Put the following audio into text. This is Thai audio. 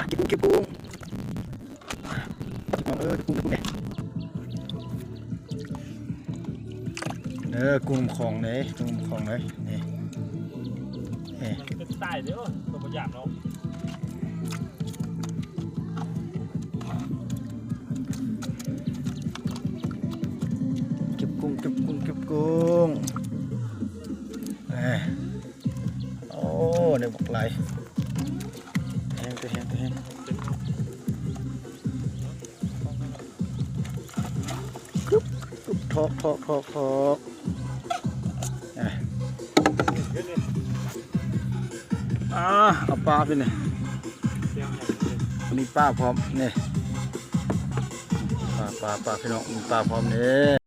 เก็บกุ้งกุ้งกุ้งของเลยกุ้งของเลยนี่มันเป็นใต้เด้อตัวประหยัดเนาะเก็บกุ้งโอ้เดี๋ยวบอกไหลแห้งทอกเอาปลาไปเนี่ยมีปลาพร้อมเนี่ยปลาพี่น้องมีปลาพร้อมเนี่ย